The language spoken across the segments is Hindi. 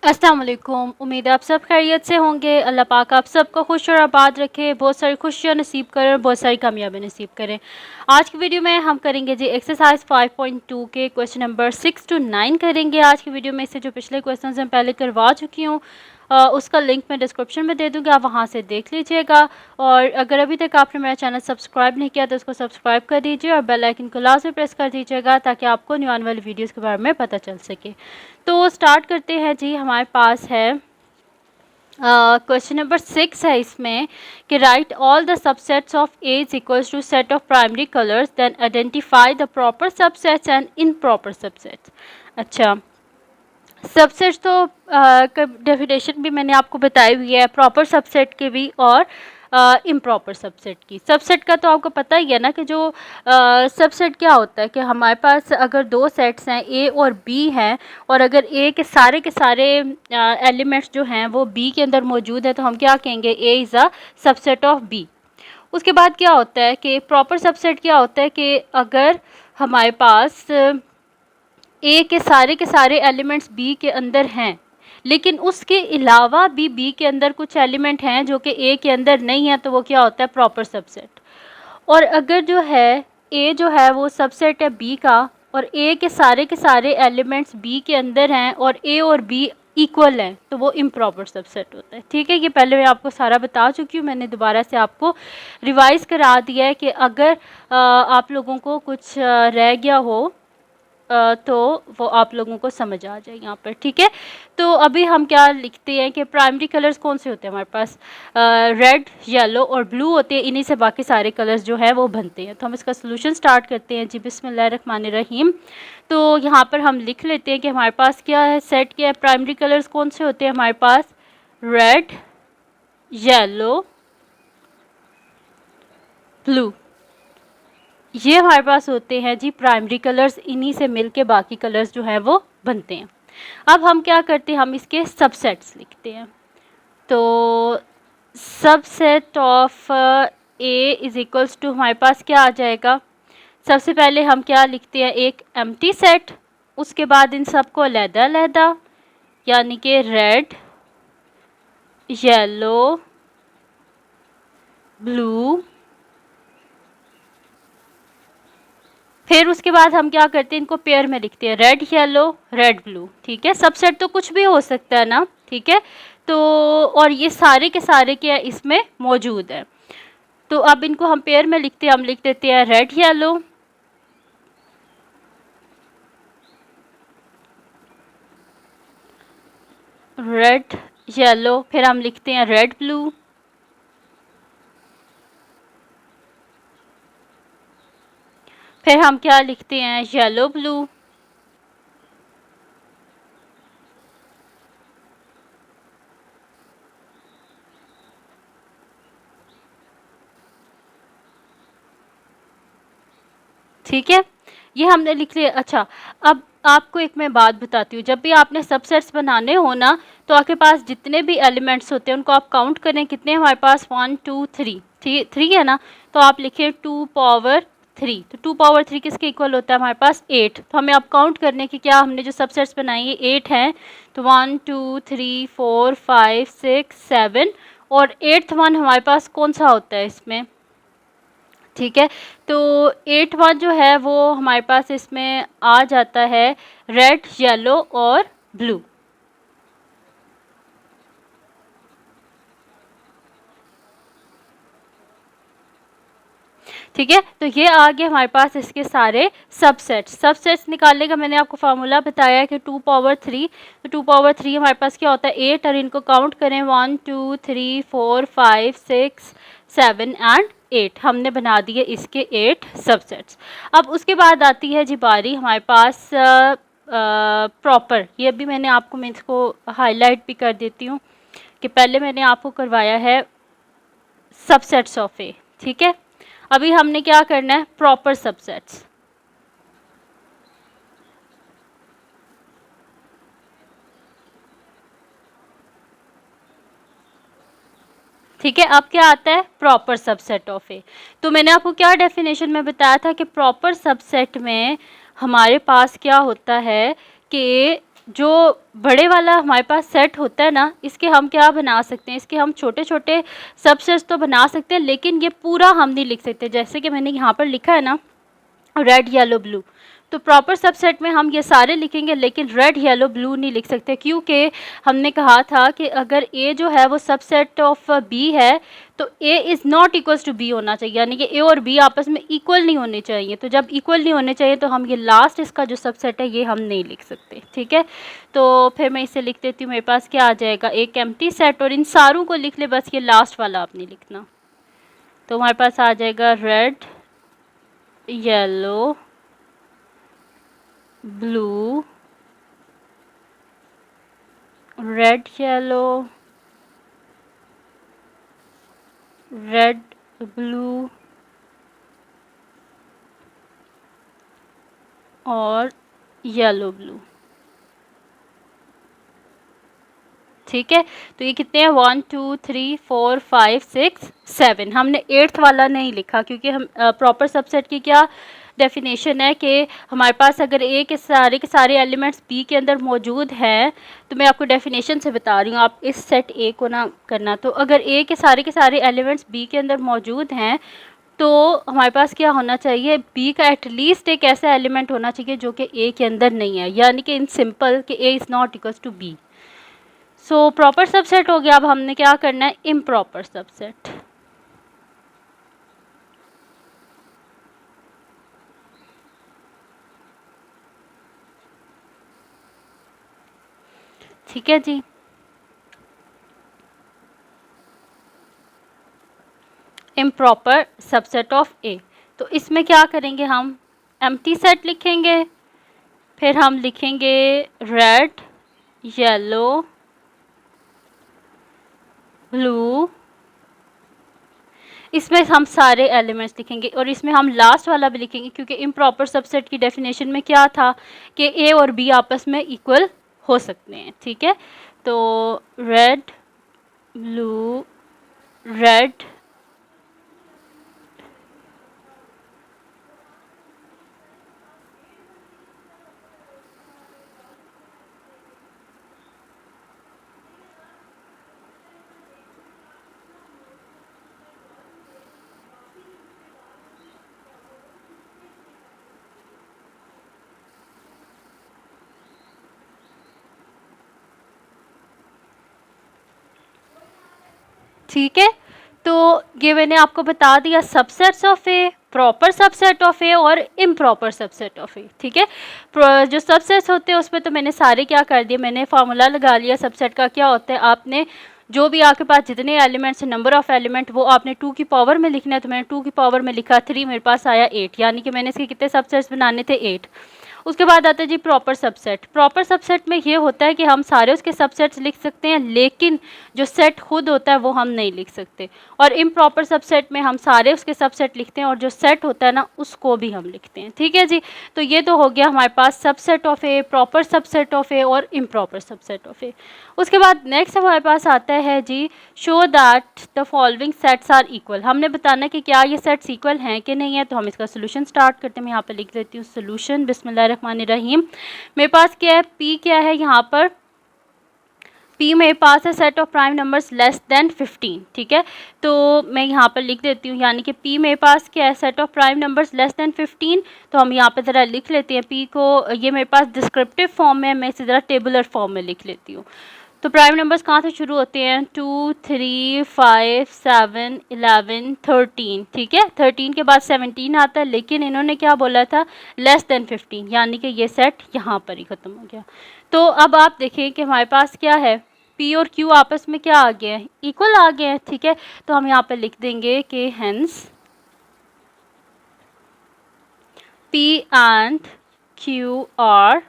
अस्सलाम वालेकुम। उम्मीद है आप सब खैरियत से होंगे। अल्लाह पाक आप सबको खुश और आबाद रखे, बहुत सारी खुशियाँ नसीब करें और बहुत सारी कामयाबी नसीब करें। आज की वीडियो में हम करेंगे जी एक्सरसाइज 5.2 के क्वेश्चन नंबर 6 to 9 करेंगे। आज की वीडियो में से जो पिछले क्वेश्चन मैं पहले करवा चुकी हूँ उसका लिंक मैं डिस्क्रिप्शन में दे दूँगी, आप वहाँ से देख लीजिएगा। और अगर अभी तक आपने मेरा चैनल सब्सक्राइब नहीं किया तो उसको सब्सक्राइब कर दीजिए और बेल आइकन को लाजमी प्रेस कर दीजिएगा ताकि आपको न्यू आने वाली वीडियोज़ के बारे में पता चल सके। तो स्टार्ट करते हैं जी। हमारे पास है क्वेश्चन नंबर 6 है इसमें कि write all the subsets of A is equals to set of primary colours then identify the proper subsets and improper subsets. अच्छा, सबसेट्स तो डेफिनेशन भी मैंने आपको बताई हुई है, प्रॉपर सबसेट के भी और इम्प्रॉपर सबसेट की। सबसेट का तो आपको पता ही है ना कि जो सबसेट क्या होता है कि हमारे पास अगर दो सेट्स हैं ए और बी हैं और अगर ए के सारे एलिमेंट्स जो हैं वो बी के अंदर मौजूद है तो हम क्या कहेंगे, A is a subset of B. उसके बाद क्या होता है कि प्रॉपर सबसेट क्या होता है कि अगर हमारे पास ए के सारे एलिमेंट्स बी के अंदर हैं लेकिन उसके अलावा भी बी के अंदर कुछ एलिमेंट हैं जो कि ए के अंदर नहीं है तो वो क्या होता है, प्रॉपर सबसेट। और अगर जो है ए जो है वो सबसेट है बी का और ए के सारे एलिमेंट्स बी के अंदर हैं और ए और बी इक्वल हैं तो वो इम्प्रॉपर सबसेट होता है। ठीक है, ये पहले मैं आपको सारा बता चुकी हूँ, मैंने दोबारा से आपको रिवाइज़ करा दिया है कि अगर आप लोगों को कुछ रह गया हो तो वो आप लोगों को समझ आ जाए यहाँ पर। ठीक है, तो अभी हम क्या लिखते हैं कि प्राइमरी कलर्स कौन से होते हैं हमारे पास, रेड, येलो और ब्लू होते हैं। इन्हीं से बाकी सारे कलर्स जो है वो बनते हैं। तो हम इसका सोल्यूशन स्टार्ट करते हैं जी। बिस्मिल्लाहिर्रहमानिर्रहीम। तो यहाँ पर हम लिख लेते हैं कि हमारे पास क्या है, सेट क्या है, प्राइमरी कलर्स कौन से होते हैं हमारे पास, रेड, येलो, ब्लू, ये हमारे पास होते हैं जी प्राइमरी कलर्स। इन्हीं से मिलके बाकी कलर्स जो है वो बनते हैं। अब हम क्या करते हैं, हम इसके सबसेट्स लिखते हैं। तो subset of A is equals to हमारे पास क्या आ जाएगा, सबसे पहले हम क्या लिखते हैं, एक एम्प्टी सेट, उसके बाद इन सबको अलहदा यानी कि रेड, येलो, ब्लू, फिर उसके बाद हम क्या करते हैं, इनको पेयर में लिखते हैं, रेड येलो रेड ब्लू। ठीक है, सबसेट तो कुछ भी हो सकता है ना। ठीक है, तो और ये सारे के सारे क्या इसमें मौजूद है। तो अब इनको हम पेयर में लिखते हैं, हम लिख देते हैं रेड येलो, रेड येलो, फिर हम लिखते हैं रेड ब्लू, फिर हम क्या लिखते हैं, येलो ब्लू, ठीक है, ये हमने लिख लिया। अच्छा, अब आपको एक मैं बात बताती हूँ, जब भी आपने सबसेट्स बनाने हो ना तो आपके पास जितने भी एलिमेंट्स होते हैं उनको आप काउंट करें, कितने हमारे पास 1 2 3 थ्री है ना, तो आप लिखें 2 पावर 3। तो 2 पावर 3 किसके इक्वल होता है, हमारे पास 8। तो हमें अब काउंट करने की क्या, हमने जो सबसेट्स बनाई है 8 हैं, तो 1 2 3 4 5 6 7 और 8th वन हमारे पास कौन सा होता है इसमें। ठीक है, तो 8 वन जो है वो हमारे पास इसमें आ जाता है रेड, येलो और ब्लू। ठीक है, तो ये आ गए हमारे पास इसके सारे सबसेट्स निकालने का मैंने आपको फार्मूला बताया है कि 2 पावर 3। तो 2 पावर 3 हमारे पास क्या होता है 8 और इनको काउंट करें 1 2 3 4 5 6 7 एंड 8। हमने बना दिए इसके 8 सबसेट्स। अब उसके बाद आती है जी बारी हमारे पास प्रॉपर। ये भी मैंने आपको, मैं इसको हाईलाइट भी कर देती हूँ कि पहले मैंने आपको करवाया है सबसेट्स ऑफ ए। ठीक है, अभी हमने क्या करना है, प्रॉपर सबसेट्स। ठीक है, अब क्या आता है, प्रॉपर सबसेट ऑफ ए। तो मैंने आपको क्या डेफिनेशन में बताया था कि प्रॉपर सबसेट में हमारे पास क्या होता है कि जो बड़े वाला हमारे पास सेट होता है ना, इसके हम क्या बना सकते हैं, इसके हम छोटे छोटे सबसेट्स तो बना सकते हैं, लेकिन ये पूरा हम नहीं लिख सकते। जैसे कि मैंने यहाँ पर लिखा है ना रेड येलो ब्लू, तो प्रॉपर सबसेट में हम ये सारे लिखेंगे, लेकिन रेड येलो ब्लू नहीं लिख सकते, क्योंकि हमने कहा था कि अगर ए जो है वो सबसेट ऑफ बी है तो A is not equals to B होना चाहिए, यानी कि ए और बी आपस में इक्वल नहीं होने चाहिए। तो जब इक्वल नहीं होने चाहिए तो हम ये लास्ट इसका जो सबसेट है ये हम नहीं लिख सकते, ठीक है। तो फिर मैं इसे लिख देती हूँ, मेरे पास क्या आ जाएगा, एक एम्प्टी सेट, और इन सारों को लिख ले, बस ये लास्ट वाला आप नहीं लिखना। तो हमारे पास आ जाएगा red yellow blue, red yellow red blue और येलो ब्लू, ठीक है। तो ये कितने हैं, 1 2 3 4 5 6 7। हमने 8th वाला नहीं लिखा क्योंकि हम प्रॉपर सबसेट की क्या डेफिनेशन है कि हमारे पास अगर ए के सारे एलिमेंट्स बी के अंदर मौजूद हैं, तो मैं आपको डेफिनेशन से बता रही हूँ, आप इस सेट ए को ना करना। तो अगर ए के सारे एलिमेंट्स बी के अंदर मौजूद हैं तो हमारे पास क्या होना चाहिए, बी का एटलीस्ट एक ऐसा एलिमेंट होना चाहिए जो कि ए के अंदर नहीं है, यानी कि इन सिंपल कि A is not equals to B. So proper subset हो गया। अब हमने क्या करना है, इम्प्रॉपर सबसेट। ठीक है जी, इम्प्रॉपर सबसेट ऑफ ए। तो इसमें क्या करेंगे, हम एम्प्टी सेट लिखेंगे, फिर हम लिखेंगे रेड येलो ब्लू, इसमें हम सारे एलिमेंट्स लिखेंगे, और इसमें हम लास्ट वाला भी लिखेंगे, क्योंकि इम्प्रॉपर सबसेट की डेफिनेशन में क्या था कि ए और बी आपस में इक्वल हो सकते हैं, ठीक है। तो रेड ब्लू रेड ठीक है। तो ये मैंने आपको बता दिया subsets of A, proper subset of A और इम्प्रॉपर सबसेट ऑफ ए, ठीक है। जो सबसेट्स होते हैं उसमें तो मैंने सारे क्या कर दिए, मैंने फार्मूला लगा लिया सबसेट का। क्या होता है, आपने जो भी आपके पास जितने एलिमेंट्स नंबर ऑफ एलिमेंट वो आपने 2 की पावर में लिखना है। तो मैंने 2 की पावर में लिखा 3, मेरे पास आया 8, यानी कि मैंने इसके कितने सबसेट्स बनाने थे, 8। उसके बाद आता है जी प्रॉपर सबसेट। प्रॉपर सबसेट में ये होता है कि हम सारे उसके सबसेट्स लिख सकते हैं, लेकिन जो सेट खुद होता है वो हम नहीं लिख सकते। और इम्प्रॉपर सबसेट में हम सारे उसके सबसेट लिखते हैं, और जो सेट होता है ना उसको भी हम लिखते हैं, ठीक है जी। तो ये तो हो गया हमारे पास subset of A, proper subset of A और इम्प्रॉपर सबसेट ऑफ ए। उसके बाद नेक्स्ट हमारे पास आता है जी show that the following sets are equal. हमने बताना कि क्या ये सेट्स इक्वल हैं कि नहीं है। तो हम इसका सोल्यूशन स्टार्ट करते हैं। मैं यहाँ पर लिख देती हूँ सोल्यूशन, बिस्मिल्लाहिर्रहमानिर्रहीम। मेरे पास क्या है, पी क्या है, यहाँ पर पी मेरे पास है set of prime numbers less than 15, ठीक है। तो मैं यहाँ पर लिख देती हूँ, यानी कि पी मेरे पास क्या है, set of prime numbers less than 15। तो हम यहाँ पे ज़रा लिख लेते हैं पी को, ये मेरे पास डिस्क्रिप्टिव फॉर्म में है, मैं इसे ज़रा टेबुलर फॉर्म में लिख लेती हूँ। तो प्राइम नंबर्स कहाँ से शुरू होते हैं, 2 3 5 7 11 13, ठीक है। 13 के बाद 17 आता है, लेकिन इन्होंने क्या बोला था, लेस देन 15, यानी कि ये सेट यहाँ पर ही ख़त्म हो गया। तो अब आप देखें कि हमारे पास क्या है, पी और क्यू आपस में क्या आ गए हैं, इक्वल आ गए हैं, ठीक है। तो हम यहाँ पर लिख देंगे कि hence P and Q R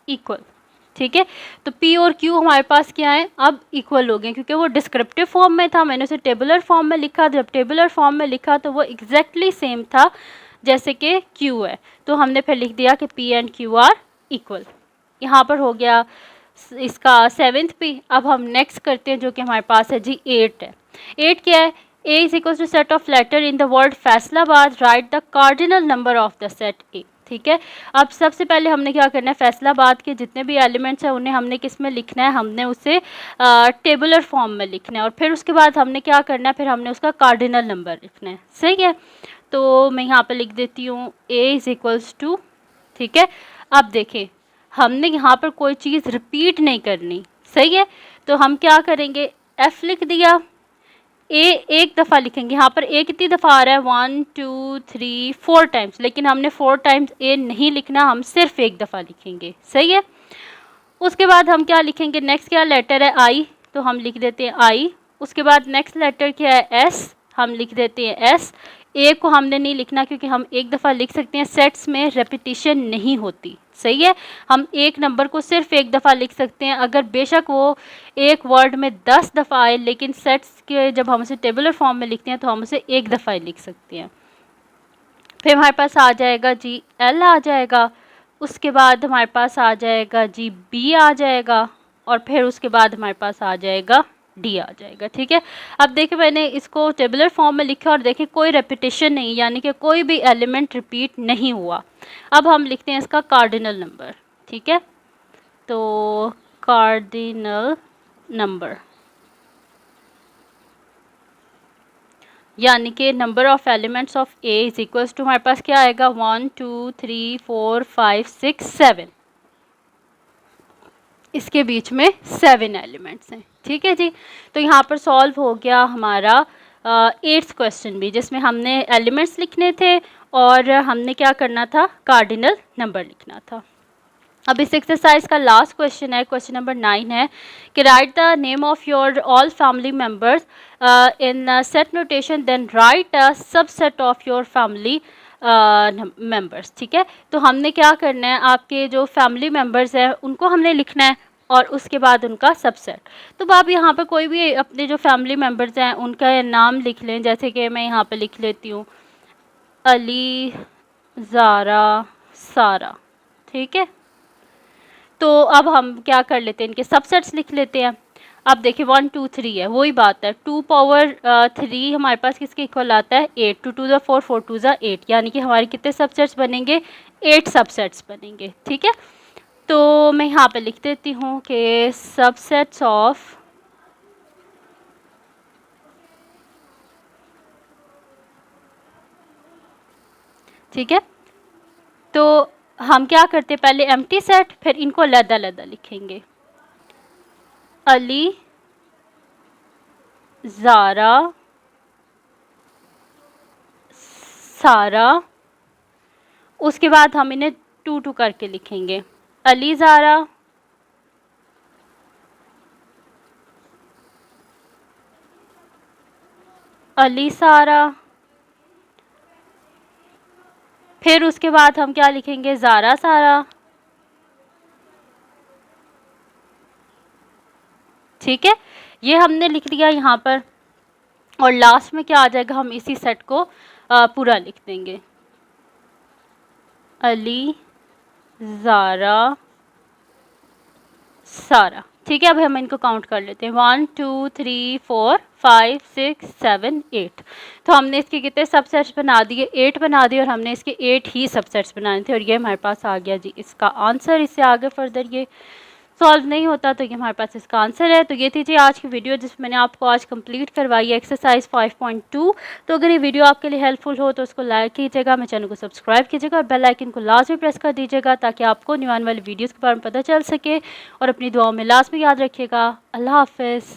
equal, ठीक है। तो P और Q हमारे पास क्या है, अब इक्वल हो गए, क्योंकि वो डिस्क्रिप्टिव फॉर्म में था, मैंने उसे टेबुलर फॉर्म में लिखा। जब टेबुलर फॉर्म में लिखा तो वो एग्जैक्टली सेम था जैसे कि Q है। तो हमने फिर लिख दिया कि P and Q are equal. यहाँ पर हो गया इसका 7th P। अब हम नेक्स्ट करते हैं जो कि हमारे पास है जी 8 है। 8 क्या है, A is equal to set of letter in the word Faisalabad, write the cardinal number of the set A। ठीक है। अब सबसे पहले हमने क्या करना है, फैसलाबाद के जितने भी एलिमेंट्स हैं उन्हें हमने किस में लिखना है, हमने उसे टेबुलर फॉर्म में लिखना है, और फिर उसके बाद हमने क्या करना है, फिर हमने उसका कार्डिनल नंबर लिखना है। सही है, तो मैं यहाँ पे लिख देती हूँ a=2। ठीक है, अब देखें हमने यहाँ पर कोई चीज़ रिपीट नहीं करनी। सही है, तो हम क्या करेंगे, f लिख दिया, ए एक दफ़ा लिखेंगे। यहाँ पर ए कितनी दफ़ा आ रहा है, 1 2 3 4 टाइम्स, लेकिन हमने 4 टाइम्स ए नहीं लिखना, हम सिर्फ एक दफ़ा लिखेंगे। सही है, उसके बाद हम क्या लिखेंगे, नेक्स्ट क्या लेटर है, आई, तो हम लिख देते हैं आई। उसके बाद नेक्स्ट लेटर क्या है, एस, हम लिख देते हैं एस। ए को हमने नहीं लिखना क्योंकि हम एक दफ़ा लिख सकते हैं, सेट्स में रेपिटिशन नहीं होती। सही है, हम एक नंबर को सिर्फ एक दफ़ा लिख सकते हैं, अगर बेशक वो एक वर्ड में 10 दफ़ा आए, लेकिन सेट्स के जब हम उसे टेबुलर फॉर्म में लिखते हैं तो हम उसे एक दफ़ा ही लिख सकते हैं। फिर हमारे पास आ जाएगा जी एल आ जाएगा, उसके बाद हमारे पास आ जाएगा जी बी आ जाएगा, और फिर उसके बाद हमारे पास आ जाएगा डी आ जाएगा। ठीक है, अब देखिए मैंने इसको टेबुलर फॉर्म में लिखा और देखिए कोई रेपिटेशन नहीं, यानी कि कोई भी एलिमेंट रिपीट नहीं हुआ। अब हम लिखते हैं इसका कार्डिनल नंबर। ठीक है, तो कार्डिनल नंबर यानी कि number of elements of A is equals to, हमारे पास क्या आएगा, 1 2 3 4 5 6 7, इसके बीच में 7 एलिमेंट्स हैं। ठीक है जी, तो यहाँ पर सॉल्व हो गया हमारा 8th क्वेश्चन भी, जिसमें हमने एलिमेंट्स लिखने थे और हमने क्या करना था, कार्डिनल नंबर लिखना था। अब इस एक्सरसाइज का लास्ट क्वेश्चन है, क्वेश्चन नंबर 9 है कि write the name of your all family members in set notation, then write a subset of your family members. ठीक है, तो हमने क्या करना है, आपके जो फैमिली मेम्बर्स हैं उनको हमने लिखना है और उसके बाद उनका सबसेट। तो आप यहाँ पे कोई भी अपने जो फैमिली मेम्बर्स हैं उनका नाम लिख लें, जैसे कि मैं यहाँ पे लिख लेती हूँ अली, ज़ारा, सारा। ठीक है, तो अब हम क्या कर लेते हैं, इनके सबसेट्स लिख लेते हैं। अब देखिए 1 2 3 है, वही बात है, 2 पावर 3 हमारे पास किसके इक्वल आता है, 8, 2 2 4 4 2 8, यानी कि हमारे कितने सबसेट्स बनेंगे, 8 सबसेट्स बनेंगे। ठीक है, तो मैं यहाँ पे लिख देती हूँ कि सबसेट्स ऑफ ठीक है, तो हम क्या करते हैं, पहले एम्प्टी सेट, फिर इनको अलग-अलग लिखेंगे, अली, ज़ारा, सारा, उसके बाद हम इन्हें 2 2 करके लिखेंगे, अली, ज़ारा, अली, सारा, फिर उसके बाद हम क्या लिखेंगे, ज़ारा, सारा। ठीक है, ये हमने लिख दिया यहाँ पर, और लास्ट में क्या आ जाएगा, हम इसी सेट को पूरा लिख देंगे, अली, ज़ारा, सारा। ठीक है, अब हम इनको काउंट कर लेते हैं, 1 2 3 4 5 6 7 8। तो हमने इसके कितने सबसेट्स बना दिए, 8 बना दिए, और हमने इसके 8 ही सबसेट्स बनाए थे, और ये हमारे पास आ गया जी इसका आंसर। इससे आगे फर्दर ये सॉल्व नहीं होता, तो ये हमारे पास इसका आंसर है। तो ये थी जी आज की वीडियो, जिसमें मैंने आपको आज कंप्लीट करवाई है एक्सरसाइज 5.2। तो अगर ये वीडियो आपके लिए हेल्पफुल हो तो उसको लाइक कीजिएगा, मेरे चैनल को सब्सक्राइब कीजिएगा, और बेल आइकन को लाजमी प्रेस कर दीजिएगा, ताकि आपको न्यू आने वाली वीडियोज़ के बारे में पता चल सके। और अपनी दुआओं में लाजमी याद रखिएगा। अल्लाह हाफ़िज़।